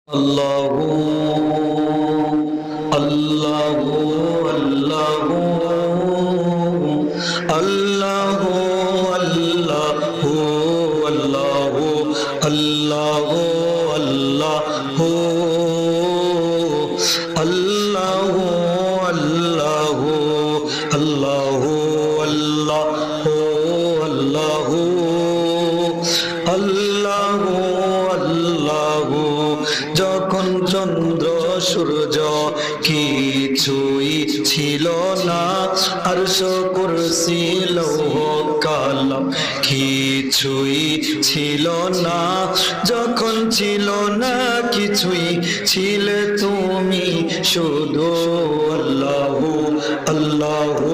আল্লাহু আল্লাহু আল্লাহু আল্লাহু আল্লাহু আল্লাহু আল্লাহু আল্লাহু আল্লাহু আল্লাহু আল্লাহু আল্লাহু আল্লাহু আল্লাহু আল্লাহু। যখন চন্দ্র সূর্য কিছুই ছিল না, আরশ কুরসি লৌহ কালাম কিছুই ছিল না, যখন ছিল না কিছুই ছিলে তুমি শুধু। আল্লাহু আল্লাহু